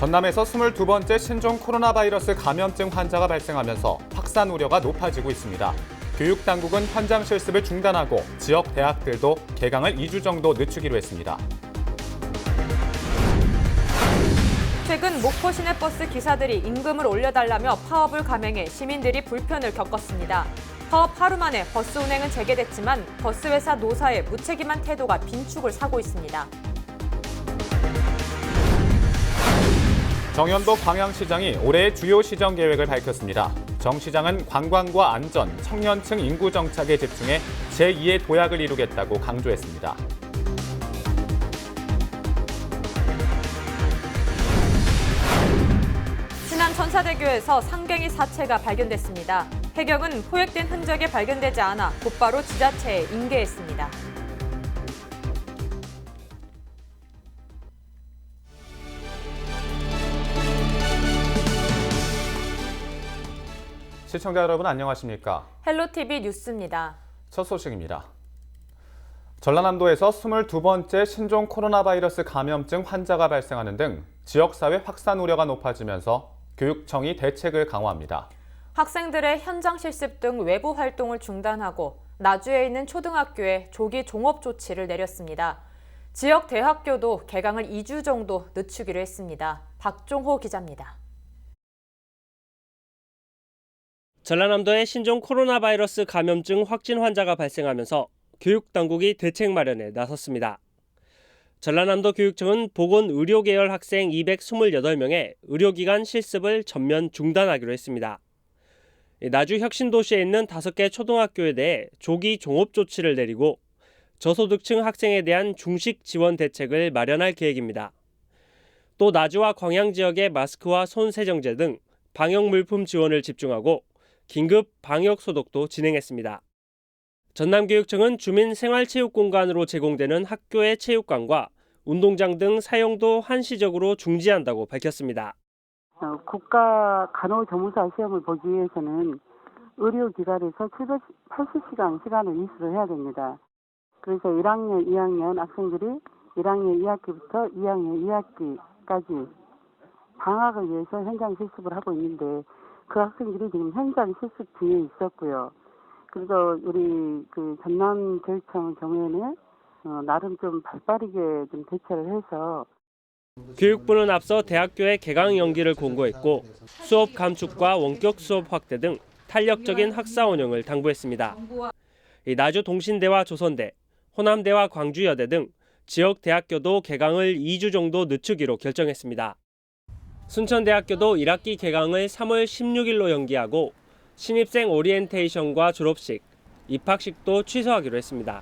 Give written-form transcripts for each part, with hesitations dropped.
전남에서 22번째 신종 코로나 바이러스 감염증 환자가 발생하면서 확산 우려가 높아지고 있습니다. 교육당국은 현장 실습을 중단하고 지역 대학들도 개강을 2주 정도 늦추기로 했습니다. 최근 목포 시내버스 기사들이 임금을 올려달라며 파업을 감행해 시민들이 불편을 겪었습니다. 파업 하루 만에 버스 운행은 재개됐지만 버스회사 노사의 무책임한 태도가 빈축을 사고 있습니다. 정현복 광양시장이 올해의 주요 시정 계획을 밝혔습니다. 정 시장은 관광과 안전, 청년층 인구 정착에 집중해 제2의 도약을 이루겠다고 강조했습니다. 신안 천사대교에서 상갱이 사체가 발견됐습니다. 해경은 포획된 흔적이 발견되지 않아 곧바로 지자체에 인계했습니다. 시청자 여러분 안녕하십니까? 헬로티비 뉴스입니다. 첫 소식입니다. 전라남도에서 22번째 신종 코로나 바이러스 감염증 환자가 발생하는 등 지역사회 확산 우려가 높아지면서 교육청이 대책을 강화합니다. 학생들의 현장 실습 등 외부 활동을 중단하고 나주에 있는 초등학교에 조기 종업 조치를 내렸습니다. 지역 대학교도 개강을 2주 정도 늦추기로 했습니다. 박종호 기자입니다. 전라남도에 신종 코로나 바이러스 감염증 확진 환자가 발생하면서 교육당국이 대책 마련에 나섰습니다. 전라남도 교육청은 보건의료 계열 학생 228명의 의료기관 실습을 전면 중단하기로 했습니다. 나주 혁신도시에 있는 5개 초등학교에 대해 조기 종업 조치를 내리고 저소득층 학생에 대한 중식 지원 대책을 마련할 계획입니다. 또 나주와 광양 지역의 마스크와 손 세정제 등 방역 물품 지원을 집중하고 긴급 방역 소독도 진행했습니다. 전남교육청은 주민 생활체육공간으로 제공되는 학교의 체육관과 운동장 등 사용도 한시적으로 중지한다고 밝혔습니다. 국가 간호조무사 시험을 보기 위해서는 의료기관에서 780시간 시간을 이수를 해야 됩니다. 그래서 1학년, 2학년 학생들이 1학년 2학기부터 2학년 2학기까지 방학을 위해서 현장 실습을 하고 있는데 그 학생들이 지금 현장 실습 중에 있었고요. 그래서 우리 전남교육청 경우에는 나름 좀 발빠르게 좀 대처를 해서 교육부는 앞서 대학교의 개강 연기를 공고했고 수업 감축과 원격 수업 확대 등 탄력적인 학사 운영을 당부했습니다. 나주 동신대와 조선대, 호남대와 광주여대 등 지역 대학교도 개강을 2주 정도 늦추기로 결정했습니다. 순천대학교도 1학기 개강을 3월 16일로 연기하고 신입생 오리엔테이션과 졸업식, 입학식도 취소하기로 했습니다.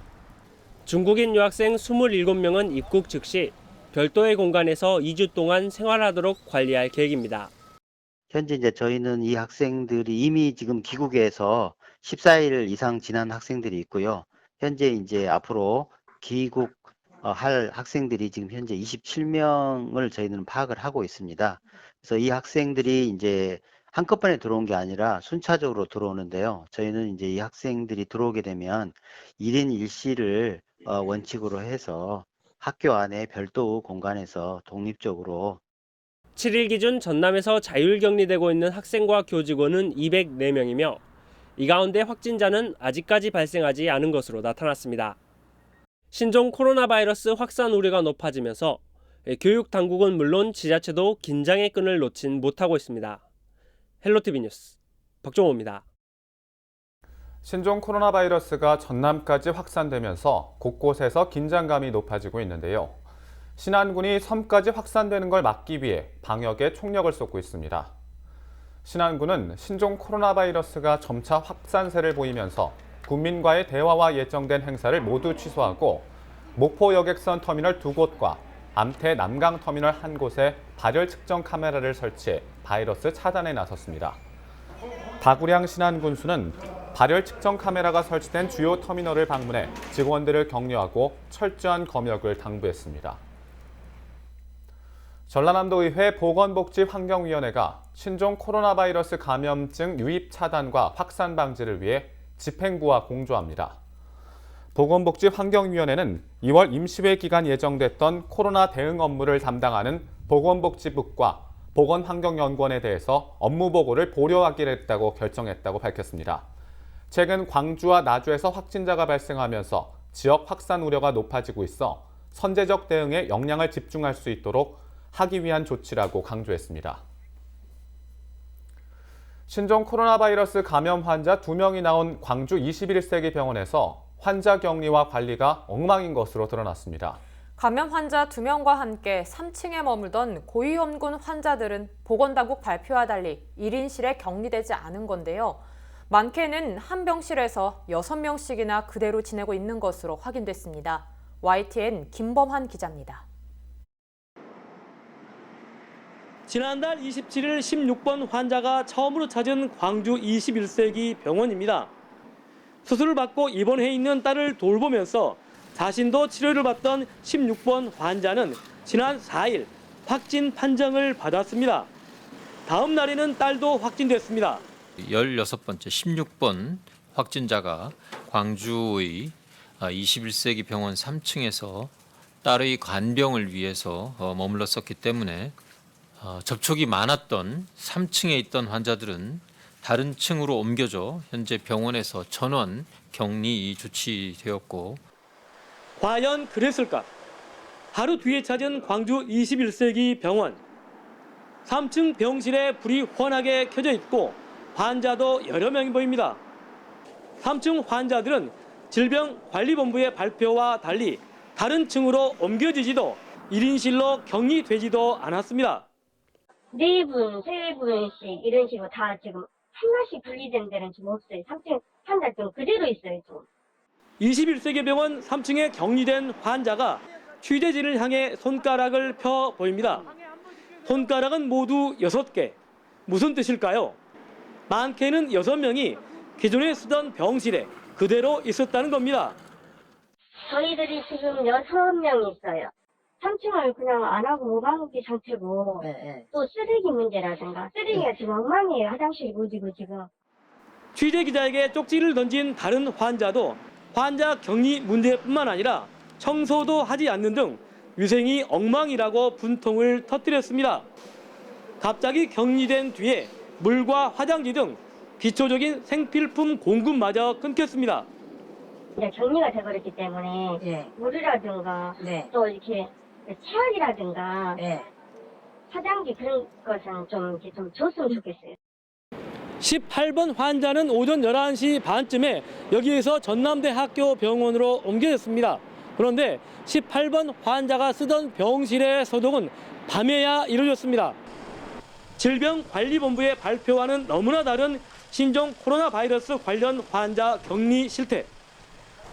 중국인 유학생 27명은 입국 즉시 별도의 공간에서 2주 동안 생활하도록 관리할 계획입니다. 현재 이제 저희는 이 학생들이 이미 지금 귀국해서 14일 이상 지난 학생들이 있고요. 현재 이제 앞으로 귀국할 학생들이 지금 현재 27명을 저희는 파악을 하고 있습니다. 그래서 이 학생들이 이제 한꺼번에 들어온 게 아니라 순차적으로 들어오는데요. 저희는 이제 이 학생들이 들어오게 되면 1인 1실을 원칙으로 해서 학교 안에 별도 공간에서 독립적으로 7일 기준 전남에서 자율격리되고 있는 학생과 교직원은 204명이며 이 가운데 확진자는 아직까지 발생하지 않은 것으로 나타났습니다. 신종 코로나 바이러스 확산 우려가 높아지면서 교육 당국은 물론 지자체도 긴장의 끈을 놓진 못하고 있습니다. 헬로티비 뉴스 박종호입니다. 신종 코로나 바이러스가 전남까지 확산되면서 곳곳에서 긴장감이 높아지고 있는데요. 신안군이 섬까지 확산되는 걸 막기 위해 방역에 총력을 쏟고 있습니다. 신안군은 신종 코로나 바이러스가 점차 확산세를 보이면서 국민과의 대화와 예정된 행사를 모두 취소하고 목포 여객선 터미널 2곳과 암태 남강 터미널 1곳에 발열 측정 카메라를 설치해 바이러스 차단에 나섰습니다. 다구량 신안군수는 발열 측정 카메라가 설치된 주요 터미널을 방문해 직원들을 격려하고 철저한 검역을 당부했습니다. 전라남도의회 보건복지환경위원회가 신종 코로나 바이러스 감염증 유입 차단과 확산 방지를 위해 집행부와 공조합니다. 보건복지환경위원회는 2월 임시회 기간 예정됐던 코로나 대응 업무를 담당하는 보건복지부과 보건환경연구원에 대해서 업무 보고를 보류하기로 했다고 결정했다고 밝혔습니다. 최근 광주와 나주에서 확진자가 발생하면서 지역 확산 우려가 높아지고 있어 선제적 대응에 역량을 집중할 수 있도록 하기 위한 조치라고 강조했습니다. 신종 코로나 바이러스 감염 환자 2명이 나온 광주 21세기 병원에서 환자 격리와 관리가 엉망인 것으로 드러났습니다. 감염 환자 2명과 함께 3층에 머물던 고위험군 환자들은 보건당국 발표와 달리 1인실에 격리되지 않은 건데요. 많게는 한 병실에서 6명씩이나 그대로 지내고 있는 것으로 확인됐습니다. YTN 김범한 기자입니다. 지난달 27일 16번 환자가 처음으로 찾은 광주 21세기 병원입니다. 수술을 받고 입원해 있는 딸을 돌보면서 자신도 치료를 받던 16번 환자는 지난 4일 확진 판정을 받았습니다. 다음 날에는 딸도 확진됐습니다. 16번째 16번 확진자가 광주의 21세기 병원 3층에서 딸의 간병을 위해서 머물렀었기 때문에 접촉이 많았던 3층에 있던 환자들은 다른 층으로 옮겨져 현재 병원에서 전원 격리 조치되었고, 과연 그랬을까? 하루 뒤에 찾은 광주 21세기 병원. 3층 병실에 불이 환하게 켜져 있고 환자도 여러 명이 보입니다. 3층 환자들은 질병관리본부의 발표와 달리 다른 층으로 옮겨지지도 1인실로 격리되지도 않았습니다. 4분, 3분씩 이런 식으로 다 지금 하나씩 분리된 데는 지금 없어요. 3층 환자들은 그대로 있어요, 지금. 21세기 병원 3층에 격리된 환자가 취재진을 향해 손가락을 펴 보입니다. 손가락은 모두 6개. 무슨 뜻일까요? 많게는 6명이 기존에 쓰던 병실에 그대로 있었다는 겁니다. 저희들이 지금 6명이 있어요. 3층을 그냥 안 하고 무방비 상태고 또 쓰레기 문제라든가 쓰레기가 지금 엉망이에요. 화장실이 무지고 지금. 취재 기자에게 쪽지를 던진 다른 환자도 환자 격리 문제뿐만 아니라 청소도 하지 않는 등 위생이 엉망이라고 분통을 터뜨렸습니다. 갑자기 격리된 뒤에 물과 화장지 등 기초적인 생필품 공급마저 끊겼습니다. 이제 격리가 돼버렸기 때문에 물이라든가 또 이렇게 치약이라든가 화장지 그런 것은 좀 이렇게 좀 줬으면 좋겠어요. 18번 환자는 오전 11시 반쯤에 여기에서 전남대학교 병원으로 옮겨졌습니다. 그런데 18번 환자가 쓰던 병실의 소독은 밤에야 이루어졌습니다. 질병관리본부의 발표와는 너무나 다른 신종 코로나 바이러스 관련 환자 격리 실태.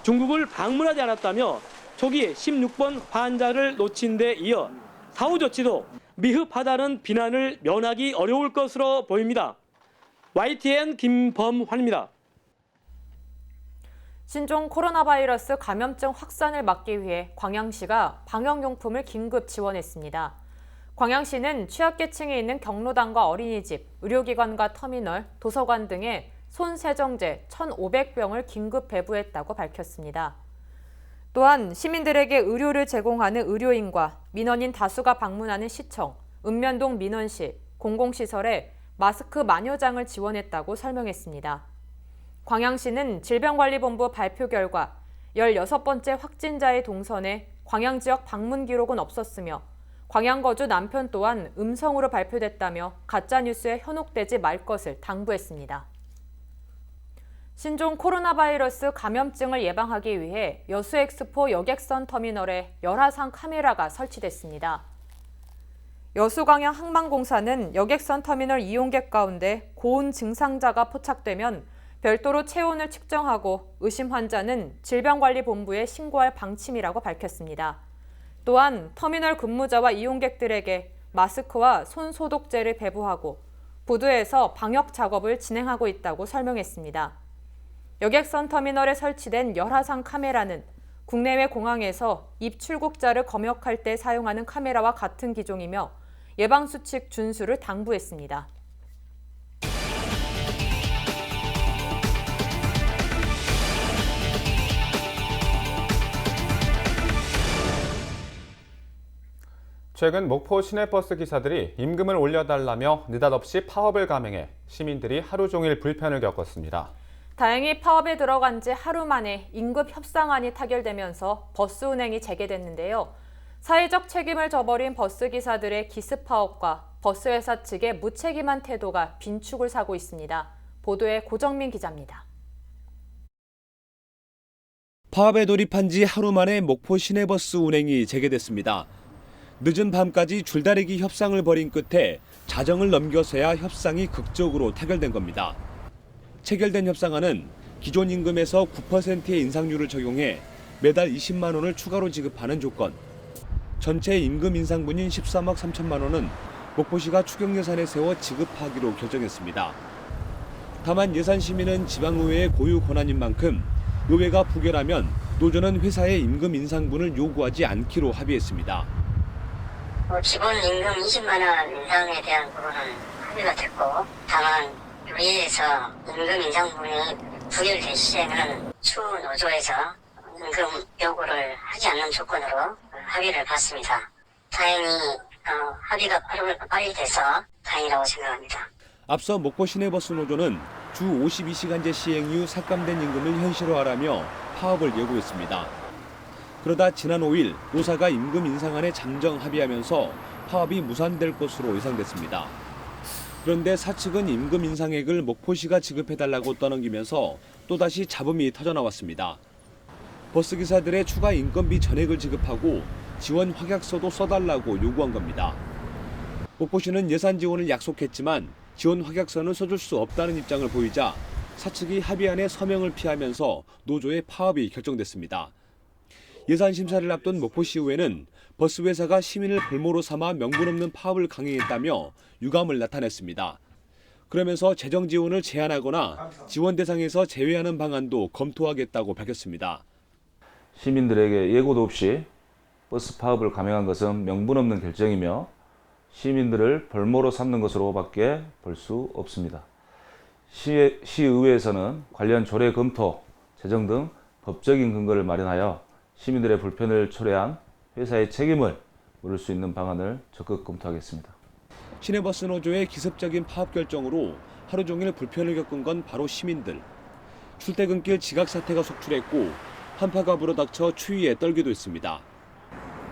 중국을 방문하지 않았다며 초기에 16번 환자를 놓친 데 이어 사후 조치도 미흡하다는 비난을 면하기 어려울 것으로 보입니다. YTN 김범환입니다. 신종 코로나 바이러스 감염증 확산을 막기 위해 광양시가 방역용품을 긴급 지원했습니다. 광양시는 취약계층에 있는 경로당과 어린이집, 의료기관과 터미널, 도서관 등에 손세정제 1,500병을 긴급 배부했다고 밝혔습니다. 또한 시민들에게 의료를 제공하는 의료인과 민원인 다수가 방문하는 시청, 읍면동 민원실, 공공시설에 마스크 만여장을 지원했다고 설명했습니다. 광양시는 질병관리본부 발표 결과 16번째 확진자의 동선에 광양 지역 방문 기록은 없었으며 광양 거주 남편 또한 음성으로 발표됐다며 가짜뉴스에 현혹되지 말 것을 당부했습니다. 신종 코로나 바이러스 감염증을 예방하기 위해 여수엑스포 여객선 터미널에 열화상 카메라가 설치됐습니다. 여수광양 항만공사는 여객선 터미널 이용객 가운데 고온 증상자가 포착되면 별도로 체온을 측정하고 의심 환자는 질병관리본부에 신고할 방침이라고 밝혔습니다. 또한 터미널 근무자와 이용객들에게 마스크와 손소독제를 배부하고 부두에서 방역 작업을 진행하고 있다고 설명했습니다. 여객선 터미널에 설치된 열화상 카메라는 국내외 공항에서 입출국자를 검역할 때 사용하는 카메라와 같은 기종이며 예방수칙 준수를 당부했습니다. 최근 목포 시내버스 기사들이 임금을 올려달라며 느닷없이 파업을 감행해 시민들이 하루 종일 불편을 겪었습니다. 다행히 파업에 들어간 지 하루 만에 임금 협상안이 타결되면서 버스 운행이 재개됐는데요. 사회적 책임을 져버린 버스 기사들의 기습 파업과 버스 회사 측의 무책임한 태도가 빈축을 사고 있습니다. 보도에 고정민 기자입니다. 파업에 돌입한 지 하루 만에 목포 시내버스 운행이 재개됐습니다. 늦은 밤까지 줄다리기 협상을 벌인 끝에 자정을 넘겨서야 협상이 극적으로 타결된 겁니다. 체결된 협상안은 기존 임금에서 9%의 인상률을 적용해 매달 20만 원을 추가로 지급하는 조건, 전체 임금 인상분인 13억 3천만 원은 목포시가 추경 예산에 세워 지급하기로 결정했습니다. 다만 예산 심의는 지방의회의 고유 권한인 만큼 의회가 부결하면 노조는 회사의 임금 인상분을 요구하지 않기로 합의했습니다. 기본 임금 20만 원 인상에 대한 부분은 합의가 됐고, 다만 의회에서 임금 인상분이 부결될 시에는 추 노조에서 임금 요구를 하지 않는 조건으로 합의를 봤습니다. 다행히 합의가 빨리 돼서 다행이라고 생각합니다. 앞서 목포 시내버스 노조는 주 52시간제 시행 이후 삭감된 임금을 현실화하라며 파업을 예고했습니다. 그러다 지난 5일 노사가 임금 인상안에 잠정 합의하면서 파업이 무산될 것으로 예상됐습니다. 그런데 사측은 임금 인상액을 목포시가 지급해달라고 떠넘기면서 또다시 잡음이 터져나왔습니다. 버스기사들의 추가 인건비 전액을 지급하고 지원 확약서도 써달라고 요구한 겁니다. 목포시는 예산 지원을 약속했지만 지원 확약서는 써줄 수 없다는 입장을 보이자 사측이 합의안에 서명을 피하면서 노조의 파업이 결정됐습니다. 예산 심사를 앞둔 목포시의회는 버스 회사가 시민을 볼모로 삼아 명분 없는 파업을 강행했다며 유감을 나타냈습니다. 그러면서 재정 지원을 제한하거나 지원 대상에서 제외하는 방안도 검토하겠다고 밝혔습니다. 시민들에게 예고도 없이 버스 파업을 감행한 것은 명분 없는 결정이며 시민들을 볼모로 삼는 것으로밖에 볼 수 없습니다. 시의회에서는 관련 조례 검토, 재정 등 법적인 근거를 마련하여 시민들의 불편을 초래한 회사의 책임을 물을 수 있는 방안을 적극 검토하겠습니다. 시내버스 노조의 기습적인 파업 결정으로 하루 종일 불편을 겪은 건 바로 시민들. 출퇴근길 지각 사태가 속출했고 한파가 불어닥쳐 추위에 떨기도 했습니다.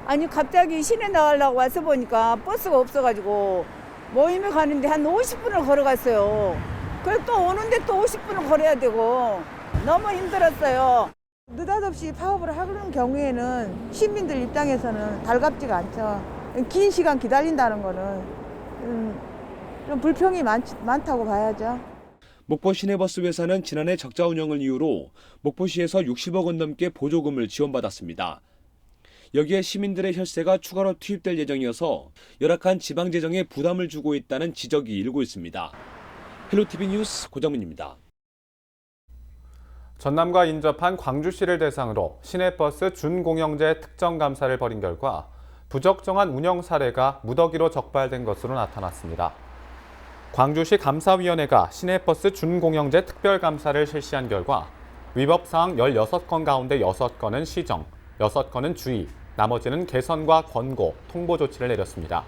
아니 갑자기 시내 나가려고 와서 보니까 버스가 없어가지고 모임에 가는데 한 50분을 걸어갔어요. 그래서 또 오는데 또 50분을 걸어야 되고 너무 힘들었어요. 느닷없이 파업을 하는 경우에는 시민들 입장에서는 달갑지가 않죠. 긴 시간 기다린다는 거는 좀 불평이 많다고 봐야죠. 목포 시내버스 회사는 지난해 적자 운영을 이유로 목포시에서 60억 원 넘게 보조금을 지원받았습니다. 여기에 시민들의 혈세가 추가로 투입될 예정이어서 열악한 지방 재정에 부담을 주고 있다는 지적이 일고 있습니다. 헬로티비 뉴스 고정민입니다. 전남과 인접한 광주시를 대상으로 시내버스 준공영제 특정 감사를 벌인 결과 부적정한 운영 사례가 무더기로 적발된 것으로 나타났습니다. 광주시 감사위원회가 시내버스 준공영제 특별감사를 실시한 결과 위법사항 16건 가운데 6건은 시정, 6건은 주의, 나머지는 개선과 권고, 통보 조치를 내렸습니다.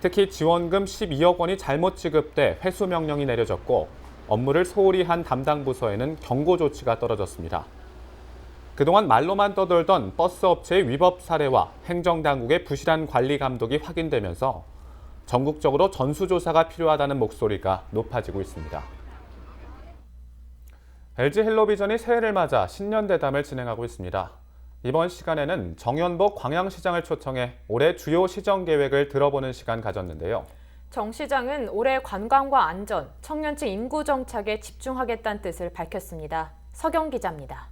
특히 지원금 12억 원이 잘못 지급돼 회수 명령이 내려졌고 업무를 소홀히 한 담당 부서에는 경고 조치가 떨어졌습니다. 그동안 말로만 떠돌던 버스 업체의 위법 사례와 행정당국의 부실한 관리 감독이 확인되면서 전국적으로 전수조사가 필요하다는 목소리가 높아지고 있습니다. LG 헬로비전이 새해를 맞아 신년대담을 진행하고 있습니다. 이번 시간에는 정연복 광양시장을 초청해 올해 주요 시정 계획을 들어보는 시간 가졌는데요. 정 시장은 올해 관광과 안전, 청년층 인구 정착에 집중하겠다는 뜻을 밝혔습니다. 서경 기자입니다.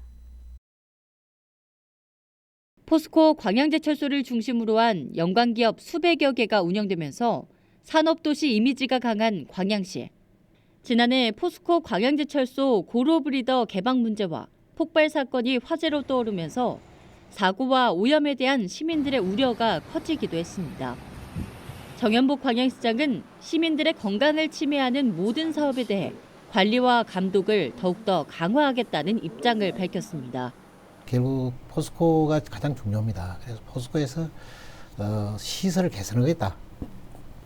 포스코 광양제철소를 중심으로 한 연관기업 수백여 개가 운영되면서 산업도시 이미지가 강한 광양시. 지난해 포스코 광양제철소 고로브리더 개방 문제와 폭발 사건이 화제로 떠오르면서 사고와 오염에 대한 시민들의 우려가 커지기도 했습니다. 정연복 광양시장은 시민들의 건강을 침해하는 모든 사업에 대해 관리와 감독을 더욱더 강화하겠다는 입장을 밝혔습니다. 결국 포스코가 가장 중요합니다. 그래서 포스코에서 시설을 개선하겠다.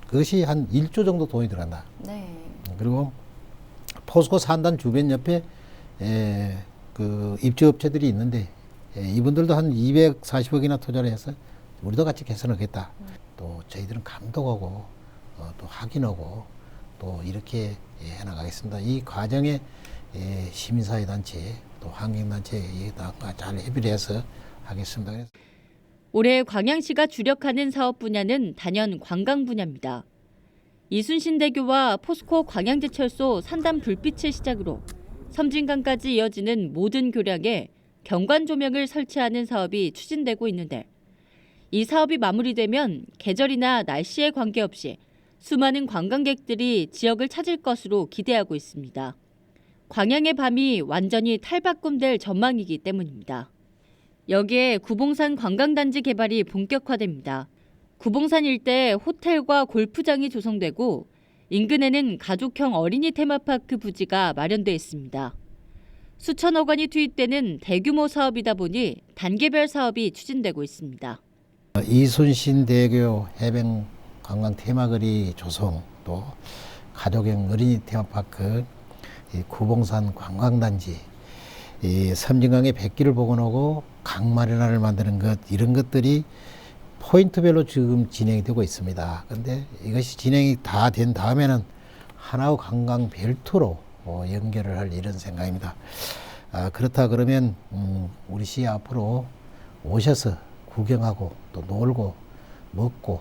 그것이 한 1조 정도 돈이 들어간다. 네. 그리고 포스코 산단 주변 옆에 그 입주업체들이 있는데 이분들도 한 240억이나 투자를 해서 우리도 같이 개선하겠다. 또 저희들은 감독하고 또 확인하고 또 이렇게 해나가겠습니다. 이 과정에 시민사회단체 또 환경단체 잘 협의를 해서 하겠습니다. 올해 광양시가 주력하는 사업 분야는 단연 관광 분야입니다. 이순신대교와 포스코 광양제철소 산단 불빛을 시작으로 섬진강까지 이어지는 모든 교량에 경관 조명을 설치하는 사업이 추진되고 있는데 이 사업이 마무리되면 계절이나 날씨에 관계없이 수많은 관광객들이 지역을 찾을 것으로 기대하고 있습니다. 광양의 밤이 완전히 탈바꿈될 전망이기 때문입니다. 여기에 구봉산 관광단지 개발이 본격화됩니다. 구봉산 일대에 호텔과 골프장이 조성되고 인근에는 가족형 어린이 테마파크 부지가 마련돼 있습니다. 수천억 원이 투입되는 대규모 사업이다 보니 단계별 사업이 추진되고 있습니다. 이순신대교 해변 관광 테마거리 조성, 또 가족형 어린이 테마파크, 구봉산 관광단지, 섬진강의 백기를 복원하고 강 마련화를 만드는 것, 이런 것들이 포인트별로 지금 진행이 되고 있습니다. 그런데 이것이 진행이 다 된 다음에는 하나의 관광 별도로 연결을 할 이런 생각입니다. 그렇다 그러면 우리 시 앞으로 오셔서 구경하고 또 놀고 먹고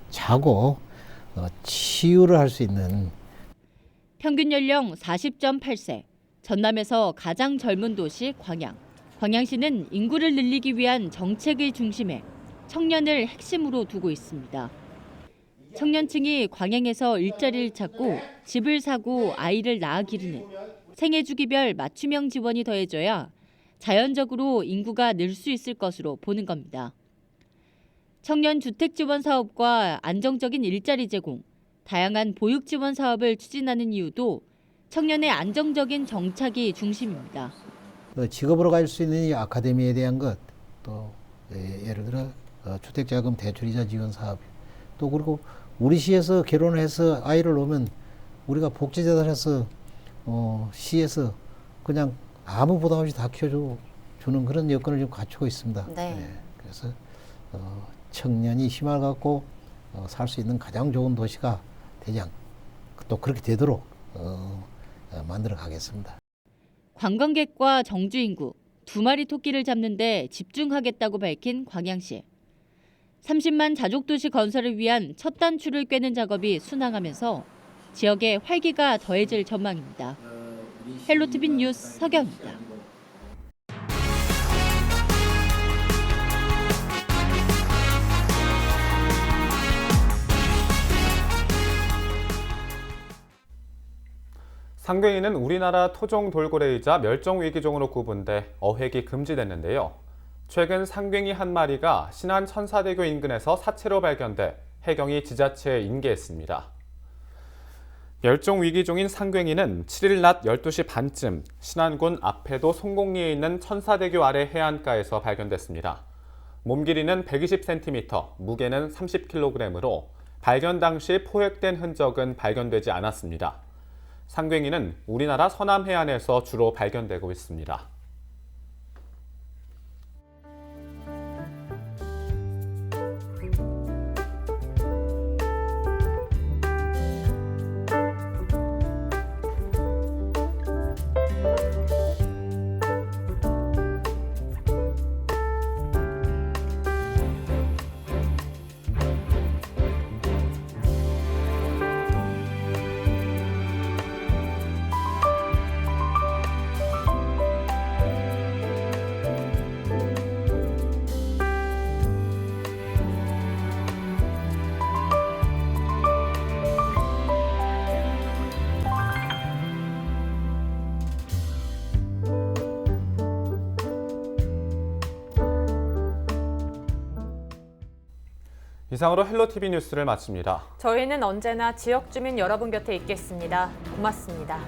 자고 치유를 할 수 있는 평균 연령 40.8세, 전남에서 가장 젊은 도시 광양. 광양시는 인구를 늘리기 위한 정책의 중심에 청년을 핵심으로 두고 있습니다. 청년층이 광양에서 일자리를 찾고 집을 사고 아이를 낳아 기르는 생애주기별 맞춤형 지원이 더해져야 자연적으로 인구가 늘 수 있을 것으로 보는 겁니다. 청년 주택 지원 사업과 안정적인 일자리 제공, 다양한 보육 지원 사업을 추진하는 이유도 청년의 안정적인 정착이 중심입니다. 직업으로 갈 수 있는 이 아카데미에 대한 것, 또 예를 들어 주택자금 대출이자 지원 사업, 또 그리고 우리 시에서 결혼해서 아이를 놓으면 우리가 복지재단에서 시에서 그냥 아무 부담 없이 다 키워주는 그런 여건을 좀 갖추고 있습니다. 네. 그래서 청년이 희망을 갖고 살 수 있는 가장 좋은 도시가 되지 또 그렇게 되도록 만들어 가겠습니다. 관광객과 정주 인구, 두 마리 토끼를 잡는 데 집중하겠다고 밝힌 광양시. 30만 자족도시 건설을 위한 첫 단추를 꿰는 작업이 순항하면서 지역에 활기가 더해질 전망입니다. 헬로티비 뉴스 서경입니다. 상괭이는 우리나라 토종 돌고래이자 멸종위기종으로 구분돼 어획이 금지됐는데요. 최근 상괭이 한 마리가 신안 천사대교 인근에서 사체로 발견돼 해경이 지자체에 인계했습니다. 멸종위기종인 상괭이는 7일 낮 12시 반쯤 신안군 앞해도 송곡리에 있는 천사대교 아래 해안가에서 발견됐습니다. 몸 길이는 120cm, 무게는 30kg으로 발견 당시 포획된 흔적은 발견되지 않았습니다. 상괭이는 우리나라 서남 해안에서 주로 발견되고 있습니다. 이상으로 헬로티비 뉴스를 마칩니다. 저희는 언제나 지역 주민 여러분 곁에 있겠습니다. 고맙습니다.